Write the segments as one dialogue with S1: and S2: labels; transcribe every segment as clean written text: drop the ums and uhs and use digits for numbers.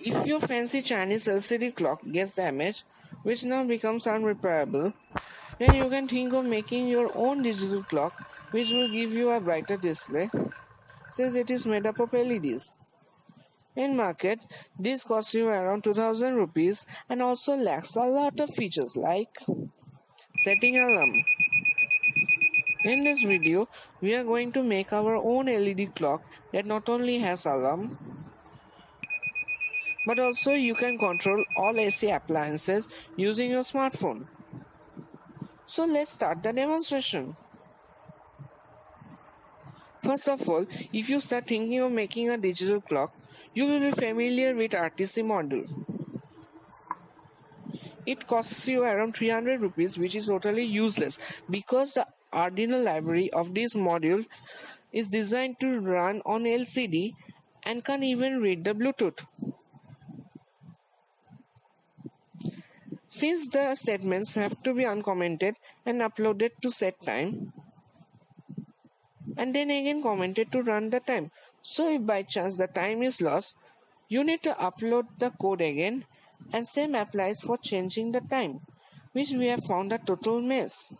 S1: If your fancy Chinese LCD clock gets damaged, which now becomes unrepairable, then you can think of making your own digital clock which will give you a brighter display since it is made up of LEDs. In market, this costs you around 2000 rupees and also lacks a lot of features like setting alarm. In this video, we are going to make our own LED clock that not only has alarm, but also you can control all AC appliances using your smartphone. So let's start the demonstration. First of all, if you start thinking of making a digital clock, you will be familiar with RTC module. It costs you around 300 rupees, which is totally useless because the Arduino library of this module is designed to run on LCD and can't even read the Bluetooth. Since the statements have to be uncommented and uploaded to set time, and then again commented to run the time. So if by chance the time is lost, you need to upload the code again, and same applies for changing the time, which we have found a total mess.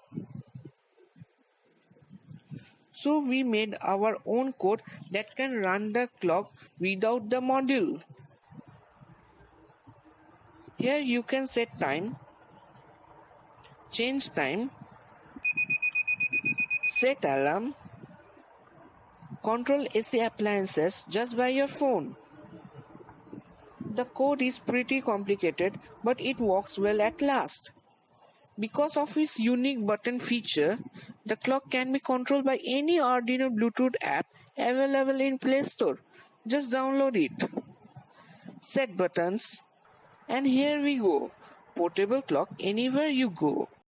S1: So we made our own code that can run the clock without the module. Here you can set time, change time, set alarm, control AC appliances just by your phone. The code is pretty complicated, but it works well at last. Because of its unique button feature, the clock can be controlled by any Arduino Bluetooth app available in Play Store. Just download it. Set buttons, and here we go. Portable clock anywhere you go.